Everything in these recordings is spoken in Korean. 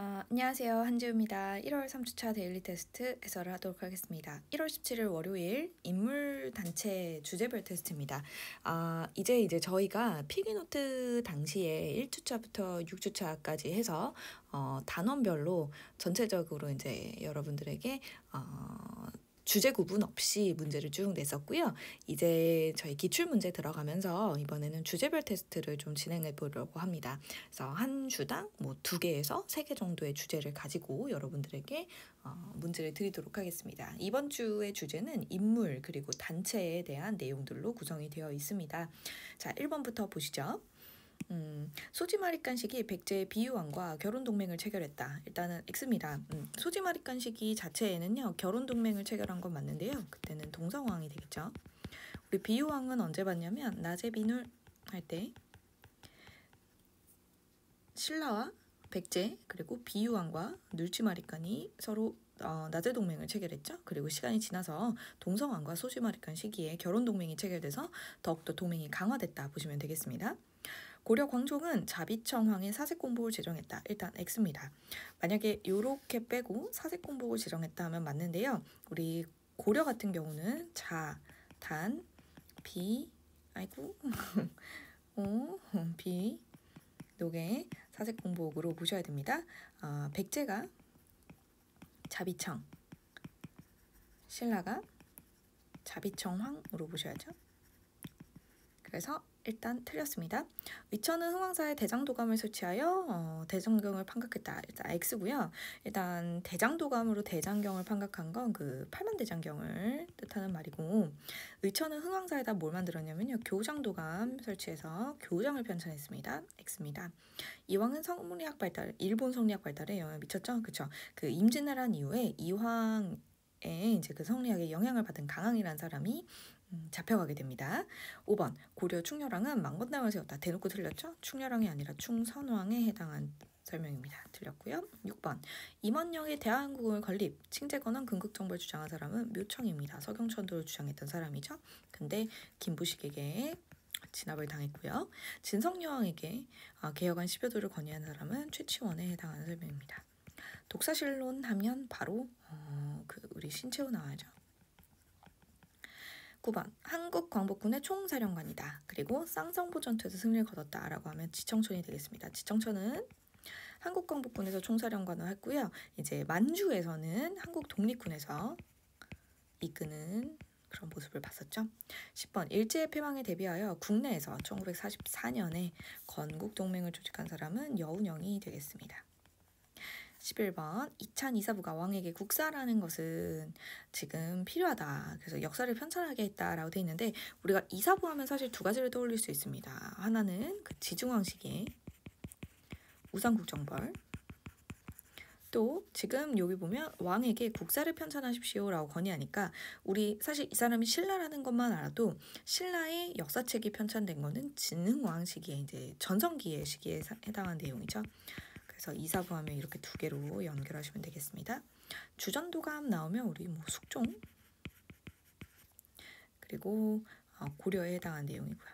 안녕하세요. 한지우입니다. 1월 3주차 데일리 테스트 해설을 하도록 하겠습니다. 1월 17일 월요일 인물 단체 주제별 테스트입니다. 이제 저희가 필기노트 당시에 1주차부터 6주차까지 해서 단원별로 전체적으로 이제 여러분들에게 주제 구분 없이 문제를 쭉 냈었고요. 이제 저희 기출문제 들어가면서 이번에는 주제별 테스트를 좀 진행해 보려고 합니다. 그래서 한 주당 2개에서 3개 정도의 주제를 가지고 여러분들에게 문제를 드리도록 하겠습니다. 이번 주의 주제는 인물 그리고 단체에 대한 내용들로 구성이 되어 있습니다. 자, 1번부터 보시죠. 소지마립간식이 백제의 비유왕과 결혼동맹을 체결했다. 일단은 X입니다. 소지마립간식이 자체에는요 결혼동맹을 체결한 건 맞는데요. 그때는 동성왕이 되겠죠. 우리 비유왕은 언제 봤냐면 낮에 비눌 할 때 신라와 백제 그리고 비유왕과 눌지마립간이 서로 낮에 동맹을 체결했죠. 그리고 시간이 지나서 동성왕과 소지마립간 시기에 결혼동맹이 체결돼서 더욱더 동맹이 강화됐다 보시면 되겠습니다. 고려 광종은 자비청황의 사색공복을 지정했다. 일단 X입니다. 만약에 이렇게 빼고 사색공복을 지정했다 하면 맞는데요. 우리 고려 같은 경우는 자, 단, 비, 비, 녹의 사색공복으로 보셔야 됩니다. 백제가 자비청, 신라가 자비청황으로 보셔야죠. 그래서 일단 틀렸습니다. 위천은 흥왕사에 대장도감을 설치하여 대장경을 판각했다. 일단 X고요. 일단 대장도감으로 대장경을 판각한 건 그 팔만대장경을 뜻하는 말이고, 의천은 흥왕사에다 뭘 만들었냐면요 교장도감 설치해서 교장을 편찬했습니다. X입니다. 이왕은 성리학 발달, 일본 성리학 발달에 영향을 미쳤죠. 그렇죠. 그 임진왜란 이후에 이황의 이제 그 성리학에 영향을 받은 강항이라는 사람이 잡혀가게 됩니다. 5번 고려 충렬왕은 망건당을 세웠다. 대놓고 틀렸죠? 충렬왕이 아니라 충선왕에 해당한 설명입니다. 틀렸고요. 6번 임원영의 대한국을 건립, 칭제건원 근극정벌 주장한 사람은 묘청입니다. 서경천도를 주장했던 사람이죠. 근데 김부식에게 진압을 당했고요. 진성여왕에게 개혁안 10여도를 건의한 사람은 최치원에 해당하는 설명입니다. 독사실론 하면 바로 우리 신채호 나와야죠. 9번 한국광복군의 총사령관이다. 그리고 쌍성보 전투에서 승리를 거뒀다라고 하면 지청천이 되겠습니다. 지청천은 한국광복군에서 총사령관을 했고요. 이제 만주에서는 한국독립군에서 이끄는 그런 모습을 봤었죠. 10번 일제의 패망에 대비하여 국내에서 1944년에 건국동맹을 조직한 사람은 여운형이 되겠습니다. 11번 이찬 이사부가 왕에게 국사라는 것은 지금 필요하다. 그래서 역사를 편찬하게 했다라고 되어 있는데, 우리가 이사부 하면 사실 두 가지를 떠올릴 수 있습니다. 하나는 그 지중왕 시기에 우상국정벌, 또 지금 여기 보면 왕에게 국사를 편찬하십시오라고 건의하니까 우리 사실 이 사람이 신라라는 것만 알아도 신라의 역사책이 편찬된 거는 진흥왕 시기에 이제 전성기의 시기에 해당한 내용이죠. 그래서 이사부하면 이렇게 두 개로 연결하시면 되겠습니다. 주전도감 나오면 우리 숙종 그리고 고려에 해당한 내용이고요.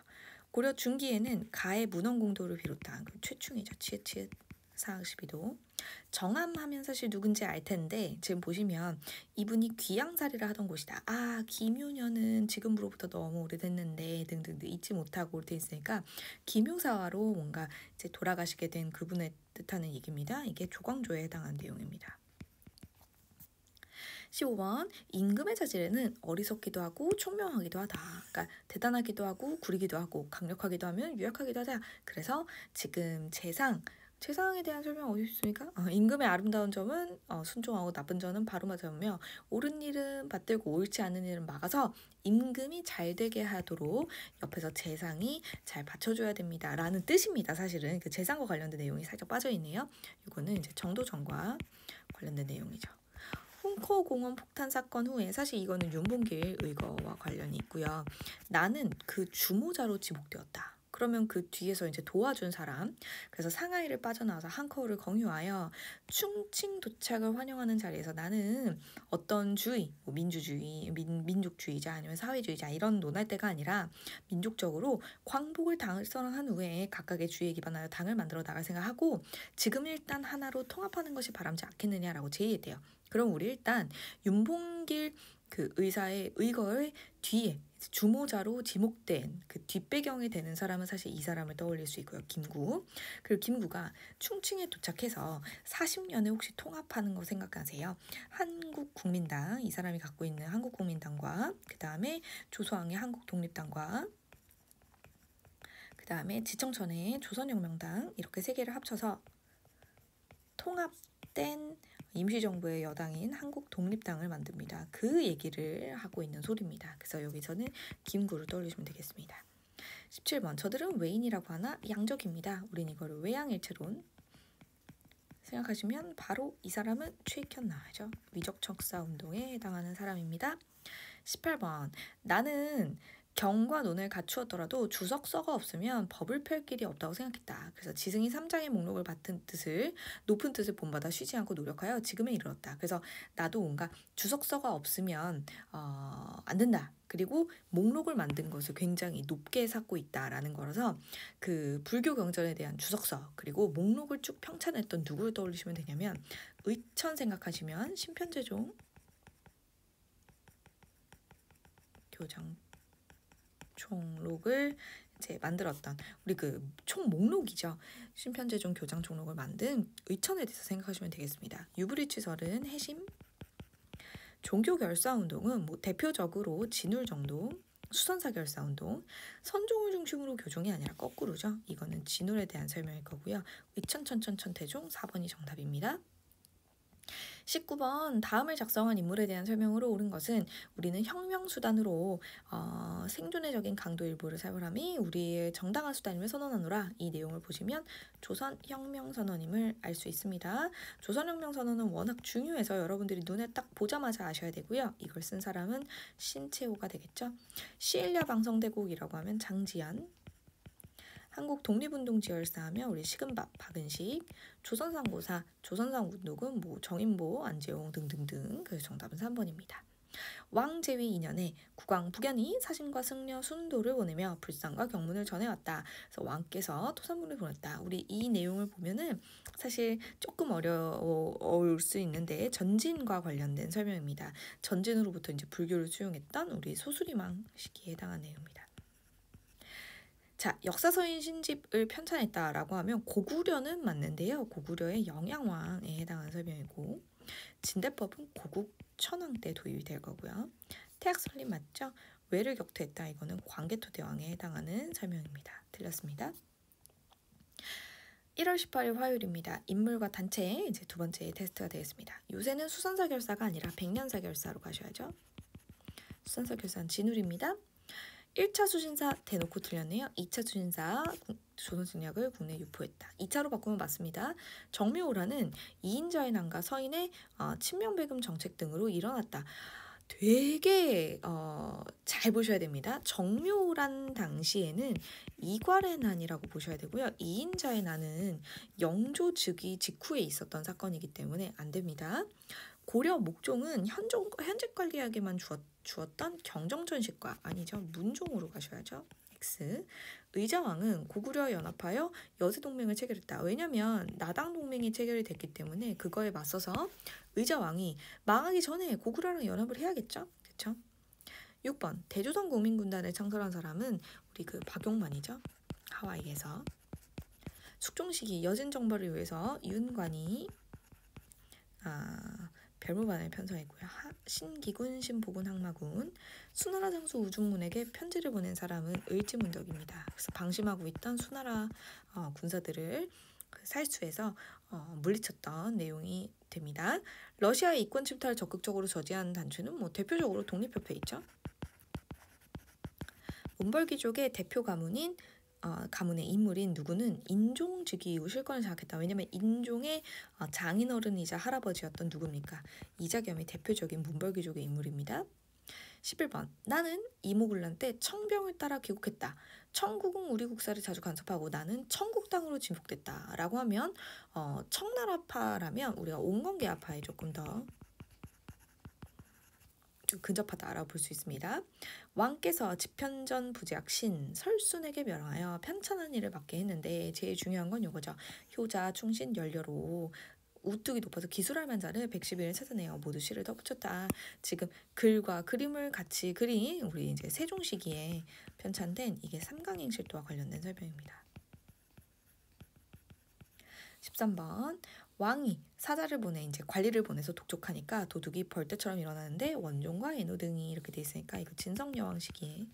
고려 중기에는 가의 문헌공도를 비롯한 최충이죠. 치읓 사학 12도. 정암하면 사실 누군지 알 텐데 지금 보시면 이분이 귀양살이를 하던 곳이다. 김효녀는 지금으로부터 너무 오래됐는데 등등등 잊지 못하고 돼 있으니까 김효사화로 뭔가 이제 돌아가시게 된 그분의 뜻하는 얘기입니다. 이게 조광조에 해당한 내용입니다. 15번 임금의 자질에는 어리석기도 하고 총명하기도 하다. 그러니까 대단하기도 하고 구리기도 하고 강력하기도 하면 유약하기도 하다. 그래서 지금 재상에 대한 설명 어디 있습니까? 임금의 아름다운 점은 순종하고 나쁜 점은 바로 맞으며 옳은 일은 받들고 옳지 않은 일은 막아서 임금이 잘 되게 하도록 옆에서 재상이 잘 받쳐줘야 됩니다. 라는 뜻입니다. 사실은 그 재상과 관련된 내용이 살짝 빠져있네요. 이거는 이제 정도전과 관련된 내용이죠. 홍코공원 폭탄 사건 후에 사실 이거는 윤봉길 의거와 관련이 있고요. 나는 그 주모자로 지목되었다. 그러면 그 뒤에서 이제 도와준 사람, 그래서 상하이를 빠져나와서 항커우를 공유하여 충칭 도착을 환영하는 자리에서 나는 어떤 주의, 뭐 민주주의, 민족주의자 아니면 사회주의자 이런 논할 때가 아니라 민족적으로 광복을 달성한 후에 각각의 주의에 기반하여 당을 만들어 나갈 생각하고 지금 일단 하나로 통합하는 것이 바람지 않겠느냐라고 제의했대요. 그럼 우리 일단 윤봉길 그 의사의 의거의 뒤에 주모자로 지목된 그 뒷배경이 되는 사람은 사실 이 사람을 떠올릴 수 있고요. 김구. 그리고 김구가 충칭에 도착해서 40년에 혹시 통합하는 거 생각하세요? 한국국민당, 이 사람이 갖고 있는 한국국민당과 그 다음에 조소왕의 한국독립당과 그 다음에 지청천의 조선혁명당 이렇게 세 개를 합쳐서 통합된 임시정부의 여당인 한국독립당을 만듭니다. 그 얘기를 하고 있는 소리입니다. 그래서 여기서는 김구를 떠올리시면 되겠습니다. 17번 저들은 외인이라고 하나 양적입니다. 우린 이거를 외양일체론 생각하시면 바로 이 사람은 최익현 나와죠. 위적척사운동에 해당하는 사람입니다. 18번 나는 경과 논을 갖추었더라도 주석서가 없으면 법을 펼 길이 없다고 생각했다. 그래서 지승이 3장의 목록을 받은 뜻을 높은 뜻을 본받아 쉬지 않고 노력하여 지금에 이르렀다. 그래서 나도 뭔가 주석서가 없으면 안 된다. 그리고 목록을 만든 것을 굉장히 높게 삼고 있다라는 거라서 그 불교 경전에 대한 주석서 그리고 목록을 쭉 평찬했던 누구를 떠올리시면 되냐면 의천 생각하시면 심편재종 교장 총록을 이제 만들었던 우리 그 총목록이죠. 심편재종 교장 총록을 만든 의천에 대해서 생각하시면 되겠습니다. 유브리치설은 해심, 종교결사운동은 뭐 대표적으로 진울정동, 수선사결사운동, 선종을 중심으로 교종이 아니라 거꾸로죠. 이거는 진울에 대한 설명일 거고요. 의천천천천태종 4번이 정답입니다. 19번 다음을 작성한 인물에 대한 설명으로 옳은 것은 우리는 혁명수단으로 생존의적인 강도 일부를 사용함이 우리의 정당한 수단임을 선언하노라. 이 내용을 보시면 조선혁명선언임을 알 수 있습니다. 조선혁명선언은 워낙 중요해서 여러분들이 눈에 딱 보자마자 아셔야 되고요. 이걸 쓴 사람은 신채호가 되겠죠. 시일야 방성대국이라고 하면 장지연, 한국 독립운동 지열사 하면 우리 식은밥 박은식, 조선상고사, 조선상운동은 뭐 정인보, 안재홍 등등등. 그래서 정답은 3번입니다. 왕제위 2년에 국왕 북연이 사신과 승려 순도를 보내며 불상과 경문을 전해왔다. 그래서 왕께서 토산문을 보냈다. 우리 이 내용을 보면은 사실 조금 어려울 수 있는데 전진과 관련된 설명입니다. 전진으로부터 이제 불교를 수용했던 우리 소수리망 시기에 해당한 내용입니다. 자, 역사서인 신집을 편찬했다라고 하면 고구려는 맞는데요. 고구려의 영양왕에 해당하는 설명이고 진대법은 고국 천황 때 도입이 될 거고요. 태학설립 맞죠? 외를 격퇴했다. 이거는 광개토대왕에 해당하는 설명입니다. 틀렸습니다. 1월 18일 화요일입니다. 인물과 단체 이제 두 번째 테스트가 되겠습니다. 요새는 수선사결사가 아니라 백년사결사로 가셔야죠. 수선사결사는 진울입니다. 1차 수신사 대놓고 틀렸네요. 2차 수신사 조선승략을 국내에 유포했다. 2차로 바꾸면 맞습니다. 정묘호란은 2인자의 난과 서인의 친명배금 정책 등으로 일어났다. 되게 잘 보셔야 됩니다. 정묘호란 당시에는 이괄의 난이라고 보셔야 되고요. 2인자의 난은 영조 즉위 직후에 있었던 사건이기 때문에 안 됩니다. 고려 목종은 현직관리에게만 주었던 경정전식과 아니죠. 문종으로 가셔야죠. X. 의자왕은 고구려 연합하여 여세동맹을 체결했다. 왜냐면 나당동맹이 체결이 됐기 때문에 그거에 맞서서 의자왕이 망하기 전에 고구려랑 연합을 해야겠죠. 그렇죠? 6번 대조선 국민군단을 창설한 사람은 우리 그 박용만이죠. 하와이에서. 숙종시기 여진 정벌을 위해서 윤관이 별무반을 편성했고요. 신기군, 신보군, 항마군, 수나라 장수 우중문에게 편지를 보낸 사람은 을지문덕입니다. 그래서 방심하고 있던 수나라 군사들을 살수해서 물리쳤던 내용이 됩니다. 러시아의 이권 침탈을 적극적으로 저지하는 단체는 뭐 대표적으로 독립협회 있죠. 문벌귀족의 대표 가문인 가문의 인물인 누구는 인종 즉위 이후 실권을 장악했다. 왜냐하면 인종의 장인어른이자 할아버지였던 누굽니까? 이자겸이 대표적인 문벌귀족의 인물입니다. 11번 나는 이모군란 때 청병을 따라 귀국했다. 청국은 우리 국사를 자주 간섭하고 나는 청국당으로 진폭됐다. 라고 하면 청나라파라면 우리가 온건개파에 조금 더 좀 근접하다 알아볼 수 있습니다. 왕께서 집현전 부제학신 설순에게 명하여 편찬한 일을 맡게 했는데 제일 중요한 건 요거죠. 효자, 충신, 연료로 우뚝이 높아서 기술할 만자를 111을 찾아내어 모두 시를 덧붙였다. 지금 글과 그림을 같이 그린 우리 이제 세종 시기에 편찬된 이게 삼강행실도와 관련된 설명입니다. 13번 왕이 사자를 보내 이제 관리를 보내서 독촉하니까 도둑이 벌떼처럼 일어나는데 원종과 애노 등이 이렇게 돼 있으니까 이거 진성여왕 시기에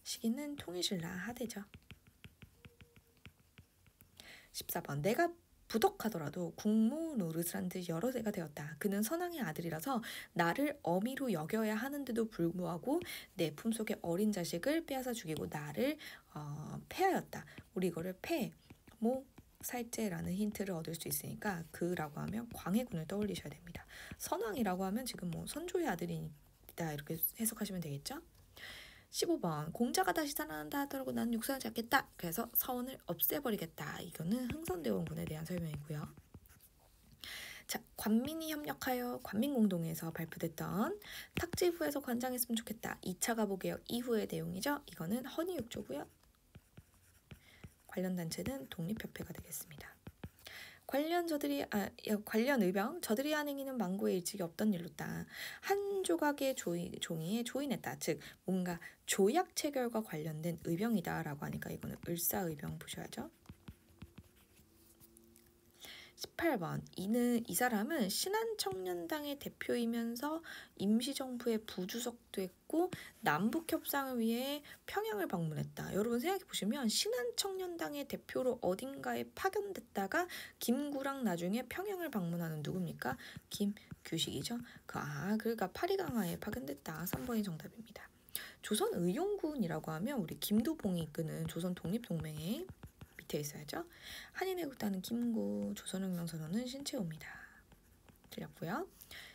시기는 통일신라 하대죠. 14번 내가 부덕하더라도 국모 노릇을 한 듯 여러 세가 되었다. 그는 선왕의 아들이라서 나를 어미로 여겨야 하는데도 불구하고 내 품속의 어린 자식을 빼앗아 죽이고 나를 패하였다. 우리 이거를 모 살제라는 힌트를 얻을 수 있으니까 그라고 하면 광해군을 떠올리셔야 됩니다. 선왕이라고 하면 지금 뭐 선조의 아들이다 이렇게 해석하시면 되겠죠. 15번 공자가 다시 살아난다 하더라도 나는 육선하지 않겠다. 그래서 서원을 없애버리겠다. 이거는 흥선대원군에 대한 설명이고요. 자, 관민이 협력하여 관민공동회에서 발표됐던 탁지부에서 관장했으면 좋겠다. 2차 가보개혁 이후의 내용이죠. 이거는 헌의육조고요. 관련 단체는 독립협회가 되겠습니다. 관련 의병 저들이 한 행위는 망고의 일찍이 없던 일로다. 한 조각의 종이에 조인했다. 즉 뭔가 조약 체결과 관련된 의병이다라고 하니까 이거는 을사의병 보셔야죠. 18번 이 사람은 신한청년당의 대표이면서 임시정부의 부주석도 했고 남북협상을 위해 평양을 방문했다. 여러분 생각해보시면 신한청년당의 대표로 어딘가에 파견됐다가 김구랑 나중에 평양을 방문하는 누굽니까? 김규식이죠. 그러니까 파리강화에 파견됐다. 3번이 정답입니다. 조선의용군이라고 하면 우리 김도봉이 이끄는 조선 독립동맹의 밑에 있어야죠. 한인애국단은 김구, 조선혁명선언은 신채호입니다. 틀렸고요.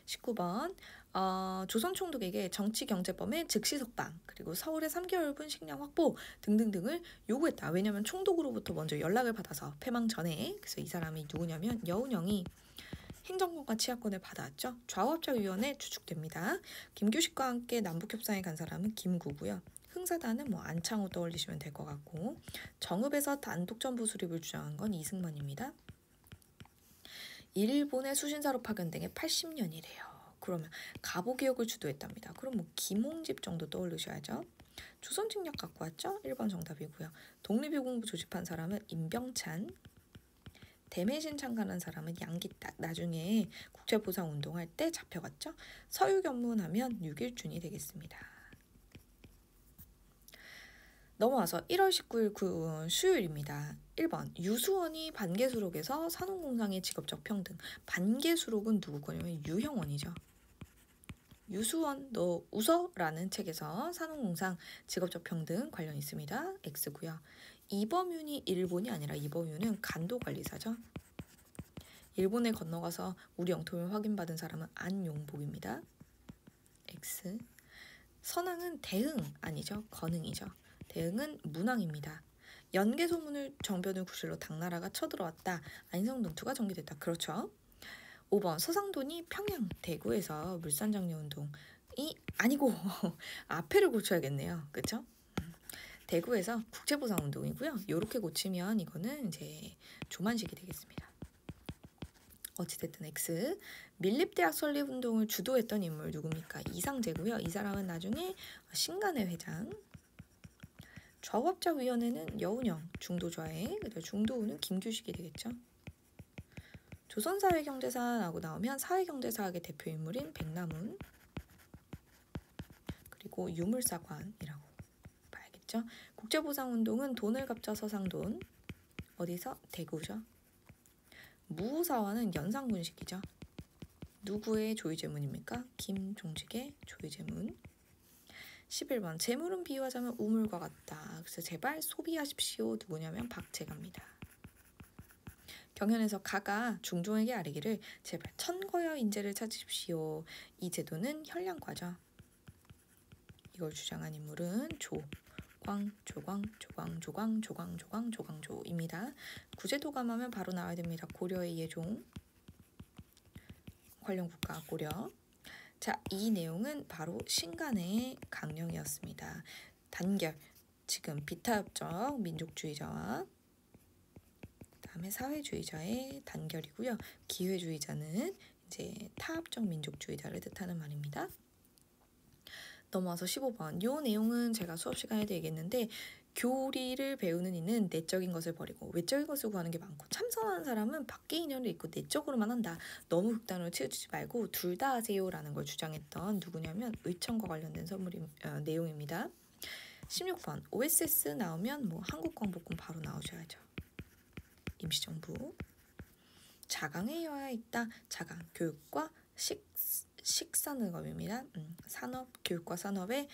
19번 조선총독에게 정치경제범의 즉시 석방 그리고 서울의 3개월분 식량 확보 등등등을 요구했다. 왜냐하면 총독으로부터 먼저 연락을 받아서 패망 전에 그래서 이 사람이 누구냐면 여운형이 행정권과 치하권을 받아왔죠. 좌우합작위원회 추측됩니다. 김규식과 함께 남북협상에 간 사람은 김구고요. 흥사단은 안창호 떠올리시면 될 것 같고 정읍에서 단독전부 수립을 주장한 건 이승만입니다. 일본의 수신사로 파견된 게 80년이래요. 그러면 가보개혁을 주도했답니다. 그럼 김홍집 정도 떠올리셔야죠. 조선직략 갖고 왔죠? 1번 정답이고요. 독립유공부 조집한 사람은 임병찬, 대매신 창간한 사람은 양기딱. 나중에 국제보상운동할 때 잡혀갔죠. 서유견문하면 6일준이 되겠습니다. 넘어와서 1월 19일 수요일입니다. 1번 유수원이 반개수록에서 산업공상의 직업적 평등. 반개수록은 누구 거냐면 유형원이죠. 유수원 너 웃어? 라는 책에서 산업공상 직업적 평등 관련 있습니다. X고요. 이범윤이 일본이 아니라 이범윤은 간도관리사죠. 일본에 건너가서 우리 영토를 확인받은 사람은 안용복입니다. X. 선왕은 대흥 아니죠. 건흥이죠. 대흥은 문왕입니다. 연개소문을 정변을 구실로 당나라가 쳐들어왔다. 안성동투가 전개됐다. 그렇죠. 5번 서상돈이 평양 대구에서 물산장려운동이 아니고 앞에를 고쳐야겠네요. 그렇죠? 대구에서 국제보상운동이고요. 이렇게 고치면 이거는 이제 조만식이 되겠습니다. 어찌됐든 X. 밀립대학 설립운동을 주도했던 인물 누굽니까? 이상재고요. 이 사람은 나중에 신간의 회장. 좌우합작위원회는 여운형, 중도좌에, 중도우는 김규식이 되겠죠. 조선사회경제사라고 나오면 사회경제사학의 대표인물인 백남훈 그리고 유물사관이라고 봐야겠죠. 국제보상운동은 돈을 갚자 서상돈 어디서? 대구죠. 무사화는 연산군식이죠. 누구의 조의제문입니까? 김종직의 조의제문. 11번 재물은 비유하자면 우물과 같다. 그래서 제발 소비하십시오. 누구냐면 박재가입니다. 경연에서 가가 중종에게 아뢰기를 제발 천거여 인재를 찾으십시오. 이 제도는 현량과죠. 이걸 주장한 인물은 조광조입니다. 구제도감하면 바로 나와야 됩니다. 고려의 예종, 관련국가 고려. 자, 이 내용은 바로 신간의 강령이었습니다. 단결, 지금 비타협적 민족주의자와 그다음에 사회주의자의 단결이고요. 기회주의자는 이제 타협적 민족주의자를 뜻하는 말입니다. 넘어와서 15번. 이 내용은 제가 수업 시간에도 얘기했는데 교리를 배우는 이는 내적인 것을 버리고 외적인 것을 구하는 게 많고 참선하는 사람은 밖의 인연을 잊고 내적으로만 한다. 너무 극단으로 치우치지 말고 둘 다 하세요라는 걸 주장했던 누구냐면 의천과 관련된 내용입니다. 16번. OSS 나오면 뭐 한국광복군 바로 나오셔야죠. 임시정부. 자강해야 있다. 자강, 교육과 식산업입니다. 산업, 교육과 산업의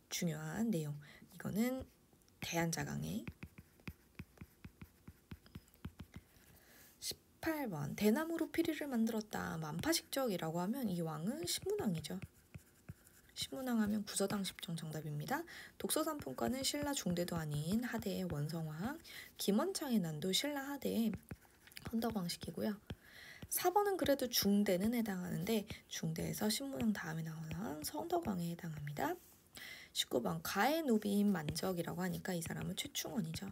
중요한 내용. 이거는 대한자강회. 18번. 대나무로 피리를 만들었다. 만파식적이라고 하면 이 왕은 신문왕이죠. 신문왕하면 구서당 10종 정답입니다. 독서상품과는 신라 중대도 아닌 하대의 원성왕, 김원창의 난도 신라 하대의 헌덕왕식이고요. 4번은 그래도 중대는 해당하는데 중대에서 신문왕 다음에 나오는 성덕왕에 해당합니다. 19번 가의 노비인 만적이라고 하니까 이 사람은 최충원이죠.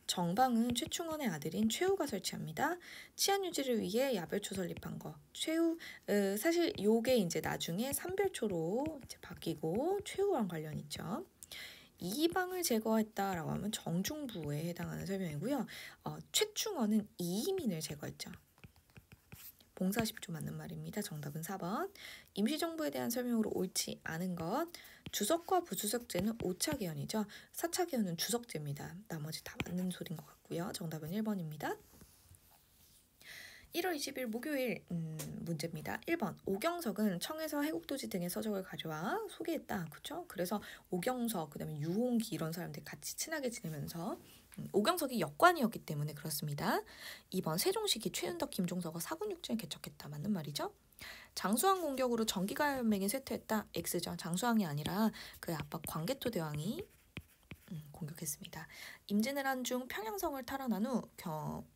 정방은 최충원의 아들인 최후가 설치합니다. 치안 유지를 위해 야별초 설립한 거. 최후 사실 요게 이제 나중에 삼별초로 이제 바뀌고 최후랑 관련 있죠. 이방을 제거했다라고 하면 정중부에 해당하는 설명이고요. 최충원은 이민을 제거했죠. 봉사 10조 맞는 말입니다. 정답은 4번. 임시정부에 대한 설명으로 옳지 않은 것. 주석과 부주석제는 5차 개헌이죠. 4차 개헌은 주석제입니다. 나머지 다 맞는 소리인 것 같고요. 정답은 1번입니다. 1월 20일 목요일 문제입니다. 1번. 오경석은 청에서 해국도지 등의 서적을 가져와 소개했다. 그렇죠? 그래서 오경석, 그다음에 유홍기 이런 사람들 같이 친하게 지내면서 오경석이 역관이었기 때문에 그렇습니다. 2번. 세종시기 최윤덕, 김종서가 사군육진을 개척했다. 맞는 말이죠. 장수왕 공격으로 정기가연맹이 쇠퇴했다. X죠. 장수왕이 아니라 그의 아빠 광개토 대왕이 공격했습니다. 임진을 한 중 평양성을 탈환한 후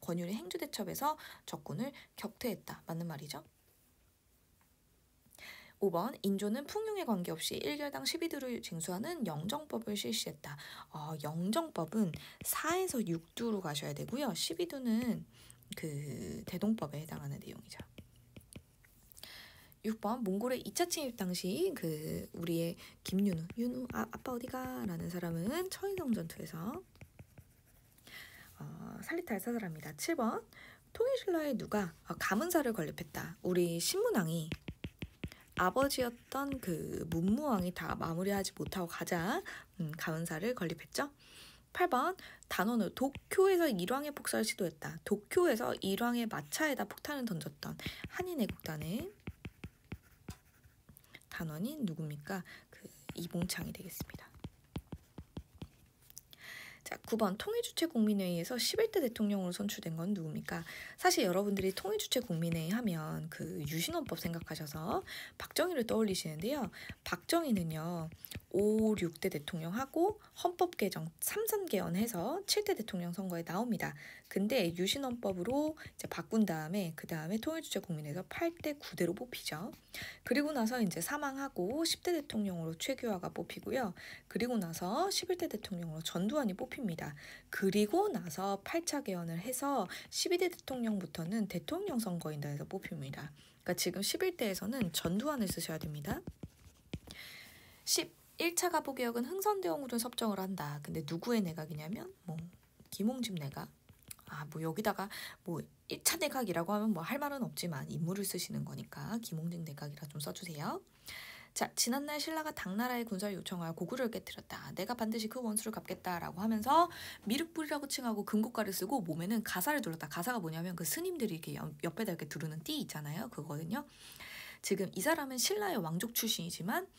권율이 행주대첩에서 적군을 격퇴했다. 맞는 말이죠. 5번. 인조는 풍흉에 관계없이 1결당 12두를 징수하는 영정법을 실시했다. 영정법은 4에서 6두로 가셔야 되고요. 12두는 그 대동법에 해당하는 내용이죠. 6번. 몽골의 2차 침입 당시 그 우리의 김윤우 아빠 어디가? 라는 사람은 처인성 전투에서 살리타를 사살합니다. 7번. 통일신라의 누가 가문사를 건립했다. 우리 신문왕이 아버지였던 그 문무왕이 다 마무리하지 못하고 가자 가문사를 건립했죠. 8번. 단원을 도쿄에서 일왕의 폭사를 시도했다. 도쿄에서 일왕의 마차에다 폭탄을 던졌던 한인애국단의 단원이 누굽니까? 그 이봉창이 되겠습니다. 자, 9번. 통일주체 국민회의에서 11대 대통령으로 선출된 건 누굽니까? 사실 여러분들이 통일주체 국민회의 하면 그 유신헌법 생각하셔서 박정희를 떠올리시는데요. 박정희는요. 5, 6대 대통령하고 헌법 개정 3선 개헌해서 7대 대통령 선거에 나옵니다. 근데 유신헌법으로 이제 바꾼 다음에 그 다음에 통일주체 국민회의에서 8대 9대로 뽑히죠. 그리고 나서 이제 사망하고 10대 대통령으로 최규하가 뽑히고요. 그리고 나서 11대 대통령으로 전두환이 뽑힙니다. 그리고 나서 8차 개헌을 해서 12대 대통령부터는 대통령 선거인단에서 뽑힙니다. 그러니까 지금 11대에서는 전두환을 쓰셔야 됩니다. 1차 가부개혁은 흥선대원군을 섭정을 한다. 근데 누구의 내각이냐면 김홍집 내각. 여기다가 1차 내각이라고 하면 할 말은 없지만 인물을 쓰시는 거니까 김홍집 내각이라 좀 써주세요. 자, 지난날 신라가 당나라의 군사를 요청하여 고구려를 깨뜨렸다. 내가 반드시 그 원수를 갚겠다라고 하면서 미륵불이라고 칭하고 금고가를 쓰고 몸에는 가사를 둘렀다. 가사가 뭐냐면 그 스님들이 이렇게 옆에다 이렇게 두르는 띠 있잖아요. 그거거든요. 지금 이 사람은 신라의 왕족 출신이지만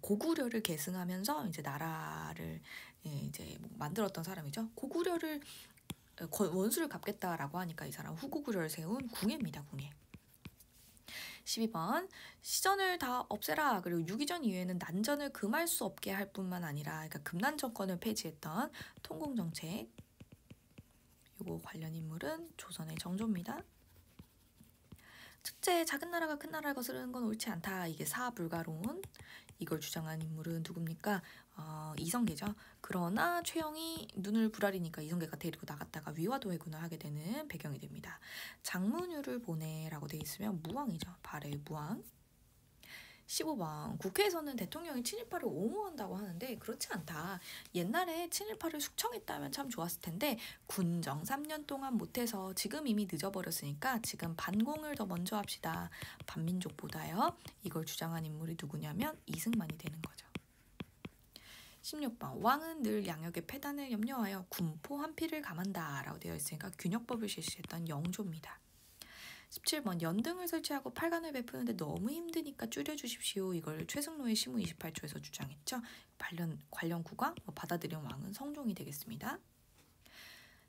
고구려를 계승하면서 이제 나라를 이제 만들었던 사람이죠. 고구려를 원수를 갚겠다라고 하니까 이 사람 후고구려를 세운 궁예입니다. 궁예. 12번 시전을 다 없애라. 그리고 유기전 이후에는 난전을 금할 수 없게 할 뿐만 아니라 그러니까 금난 정권을 폐지했던 통공정책. 요거 관련 인물은 조선의 정조입니다. 첫째, 작은 나라가 큰 나라를 거스르는 건 옳지 않다. 이게 사불가론. 이걸 주장한 인물은 누굽니까? 이성계죠. 그러나 최영이 눈을 부라리니까 이성계가 데리고 나갔다가 위화도 해군을 하게 되는 배경이 됩니다. 장문유를 보내라고 돼 있으면 무왕이죠. 발해 무왕. 15번 국회에서는 대통령이 친일파를 옹호한다고 하는데 그렇지 않다. 옛날에 친일파를 숙청했다면 참 좋았을 텐데 군정 3년 동안 못해서 지금 이미 늦어버렸으니까 지금 반공을 더 먼저 합시다. 반민족보다요. 이걸 주장한 인물이 누구냐면 이승만이 되는 거죠. 16번 왕은 늘 양역의 폐단을 염려하여 군포 한 피를 감한다 라고 되어 있으니까 균역법을 실시했던 영조입니다. 17번 연등을 설치하고 팔관을 베푸는데 너무 힘드니까 줄여주십시오. 이걸 최승로의 시무 28초에서 주장했죠. 관련 국왕 받아들인 왕은 성종이 되겠습니다.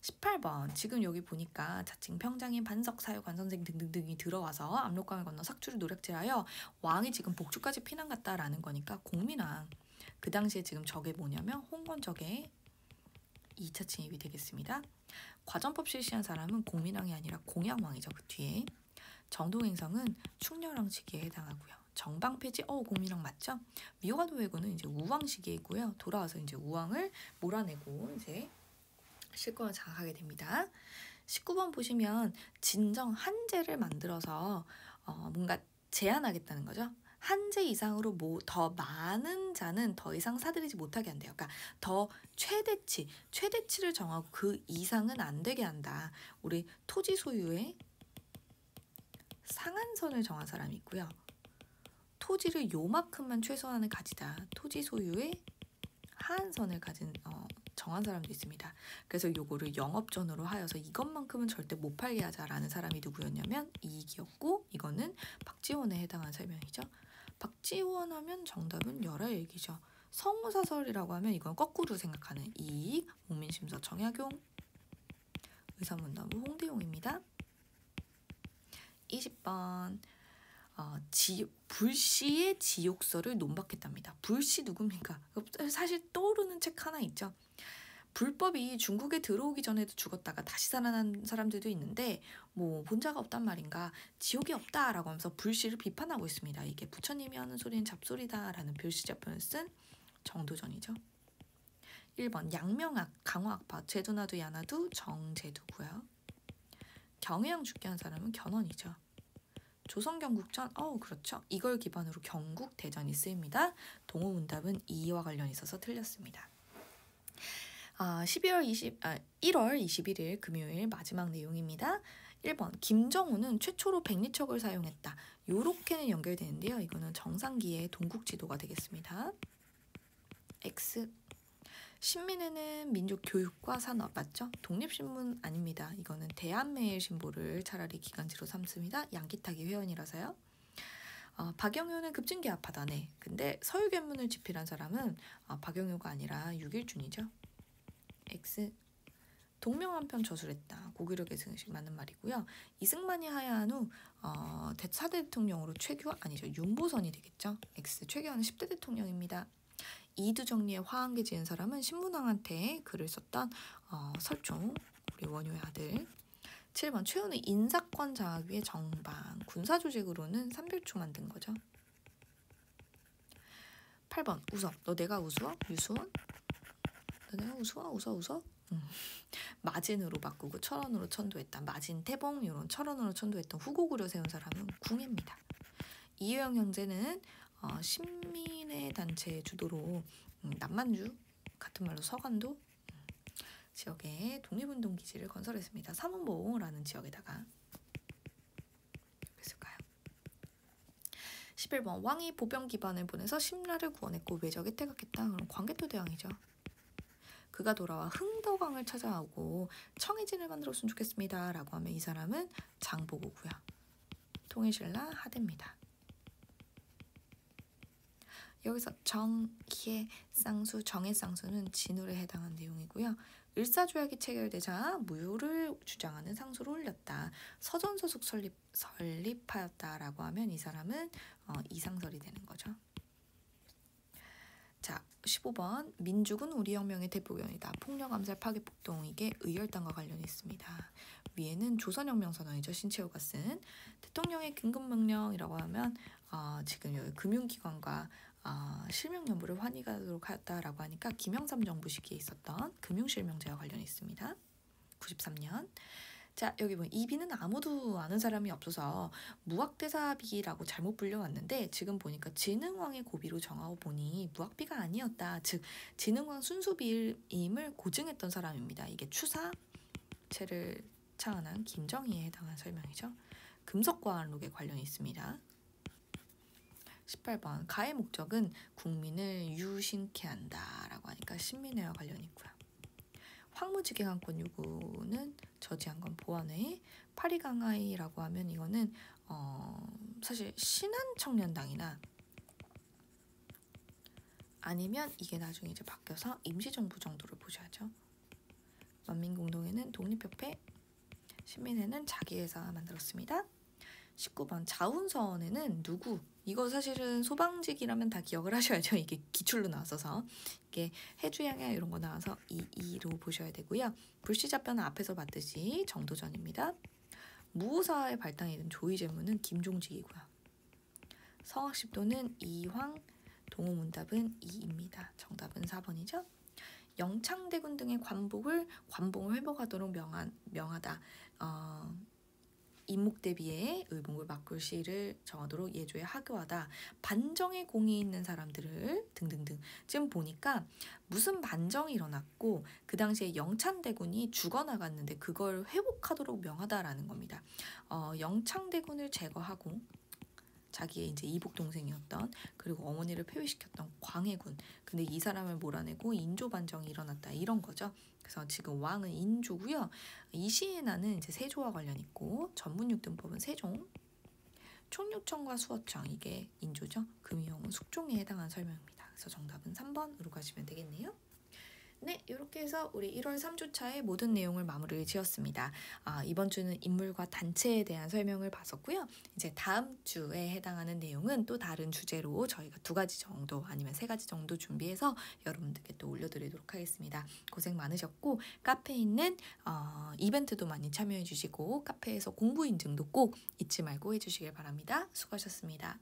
18번 지금 여기 보니까 자칭 평장인 반석 사유관 선생 등등등이 들어와서 압록강을 건너 삭주를 노략질하여 왕이 지금 복주까지 피난 갔다라는 거니까 공민왕. 그 당시에 지금 저게 뭐냐면 홍건적의 2차 침입이 되겠습니다. 과전법 실시한 사람은 공민왕이 아니라 공양왕이죠. 그 뒤에 정동행성은 충렬왕 시기에 해당하고요. 정방폐지 공민왕 맞죠? 미화도회군은 이제 우왕 시기이고요. 돌아와서 이제 우왕을 몰아내고 이제 실권을 장악하게 됩니다. 19번 보시면 진정 한제를 만들어서 뭔가 제한하겠다는 거죠. 한제 이상으로 더 많은 자는 더 이상 사들이지 못하게 한대요. 그러니까 더 최대치를 정하고 그 이상은 안 되게 한다. 우리 토지 소유의 상한선을 정한 사람이 있고요. 토지를 요만큼만 최소한을 가지다. 토지 소유의 하한선을 가진 정한 사람도 있습니다. 그래서 요거를 영업전으로 하여서 이것만큼은 절대 못 팔게 하자라는 사람이 누구였냐면 이익이었고 이거는 박지원에 해당한 설명이죠. 박지원 하면 정답은 열하일기죠. 성우사설이라고 하면 이건 거꾸로 생각하는 이익, 목민심서 정약용, 의사문답은 홍대용입니다. 20번 불시의 지옥설을 논박했답니다. 불시 누굽니까? 사실 떠오르는 책 하나 있죠. 불법이 중국에 들어오기 전에도 죽었다가 다시 살아난 사람들도 있는데 뭐 본자가 없단 말인가 지옥이 없다라고 하면서 불시를 비판하고 있습니다. 이게 부처님이 하는 소리는 잡소리다라는 불시자편을 쓴 정도전이죠. 1번 양명학 강화학파 제도나도 야나도 정제도고요. 경혜양 죽게 한 사람은 견훤이죠. 조선경국전 그렇죠. 이걸 기반으로 경국대전이 쓰입니다. 동호문답은 이와 관련 있어서 틀렸습니다. 1월 21일 금요일 마지막 내용입니다. 1번 김정우는 최초로 백리척을 사용했다. 요렇게는 연결되는데요. 이거는 정상기의 동국지도가 되겠습니다. X. 신민회는 민족교육과 산업 맞죠? 독립신문 아닙니다. 이거는 대한매일신보를 차라리 기간지로 삼습니다. 양기타기 회원이라서요. 박영효는 급진개합하다. 네. 근데 서유견문을 집필한 사람은 박영효가 아니라 6일준이죠. X. 동명 한 편 저술했다. 고기력의 승식 맞는 말이고요. 이승만이 하야한 후 4대 대통령으로 최규하 아니죠. 윤보선이 되겠죠. X. 최규하는 10대 대통령입니다. 이두정리의 화한계 지은 사람은 신문왕한테 글을 썼던 설총, 우리 원효의 아들. 7번 최은의 인사권 장악 위에 정방, 군사조직으로는 삼별초 만든 거죠. 8번 우서, 너 내가 우스워? 유수원? 너 내가 우스워? 웃어? 마진으로 바꾸고 철원으로 천도했다. 마진, 태봉 이런 철원으로 천도했던 후고구려 세운 사람은 궁예입니다. 이효영 형제는 신민의 단체 주도로 남만주 같은 말로 서간도 지역에 독립운동 기지를 건설했습니다. 삼원봉라는 지역에다가 했을까요? 11번 왕이 보병 기반을 보내서 심라를 구원했고 외적에 퇴각했다. 그럼 광개토 대왕이죠. 그가 돌아와 흥덕왕을 찾아오고 청해진을 만들었으면 좋겠습니다. 라고 하면 이 사람은 장보고고요. 통일신라 하대입니다. 여기서 정희의 쌍수, 정의 쌍수는 진울에 해당한 내용이고요. 일사조약이 체결되자 무효를 주장하는 상소를 올렸다. 서전서숙 설립하였다라고 하면 이 사람은 이상설이 되는 거죠. 자, 15번 민죽은 우리 혁명의 대표견이다. 폭력, 암살, 파괴, 폭동 이게 의열단과 관련이 있습니다. 위에는 조선혁명 선언이죠. 신채호가 쓴 대통령의 긴급명령이라고 하면 지금 여기 금융기관과 실명연부를 환기하도록 하였다라고 하니까 김영삼 정부 시기에 있었던 금융실명제와 관련이 있습니다. 93년. 자, 여기 보면 이 비는 아무도 아는 사람이 없어서 무학대사비라고 잘못 불려왔는데 지금 보니까 진흥왕의 고비로 정하고 보니 무학비가 아니었다. 즉 진흥왕 순수비임을 고증했던 사람입니다. 이게 추사체를 창안한 김정희에 해당한 설명이죠. 금속과학록에 관련이 있습니다. 18번 가의 목적은 국민을 유신케 한다라고 하니까 신민회와 관련이 있고요. 황무지갱한권 요구는 저지한건 보완회. 파리강하이라고 하면 이거는 사실 신한청년당이나 아니면 이게 나중에 이제 바뀌어서 임시정부 정도를 보셔야죠. 만민공동회는 독립협회, 신민회는 자기회사 만들었습니다. 19번 자운선에는 누구? 이거 사실은 소방직이라면 다 기억을 하셔야죠. 이게 기출로 나왔어서 이게 해주양야 이런 거 나와서 이로 보셔야 되고요. 불시잡변은 앞에서 봤듯이 정도전입니다. 무오사의 발당이 된 조의제문은 김종직이고요. 성악십도는 이황, 동호문답은 2입니다. 정답은 4번이죠. 영창대군 등의 관봉을 회복하도록 명하다. 임목 대비에 의봉을 바꿀 시를 정하도록 예조에 하교하다. 반정에 공이 있는 사람들을 등등등. 지금 보니까 무슨 반정이 일어났고 그 당시에 영창대군이 죽어나갔는데 그걸 회복하도록 명하다라는 겁니다. 영창대군을 제거하고 자기의 이제 이복 동생이었던 그리고 어머니를 폐위시켰던 광해군. 근데 이 사람을 몰아내고 인조 반정이 일어났다 이런 거죠. 그래서 지금 왕은 인조고요. 이 시에 나는 이제 세조와 관련 있고 전문육등법은 세종, 총육청과 수어청 이게 인조죠. 금이용은 숙종에 해당한 설명입니다. 그래서 정답은 3번으로 가시면 되겠네요. 네, 이렇게 해서 우리 1월 3주차의 모든 내용을 마무리를 지었습니다. 이번 주는 인물과 단체에 대한 설명을 봤었고요. 이제 다음 주에 해당하는 내용은 또 다른 주제로 저희가 2가지 정도 아니면 3가지 정도 준비해서 여러분들께 또 올려드리도록 하겠습니다. 고생 많으셨고 카페에 있는 이벤트도 많이 참여해 주시고 카페에서 공부 인증도 꼭 잊지 말고 해주시길 바랍니다. 수고하셨습니다.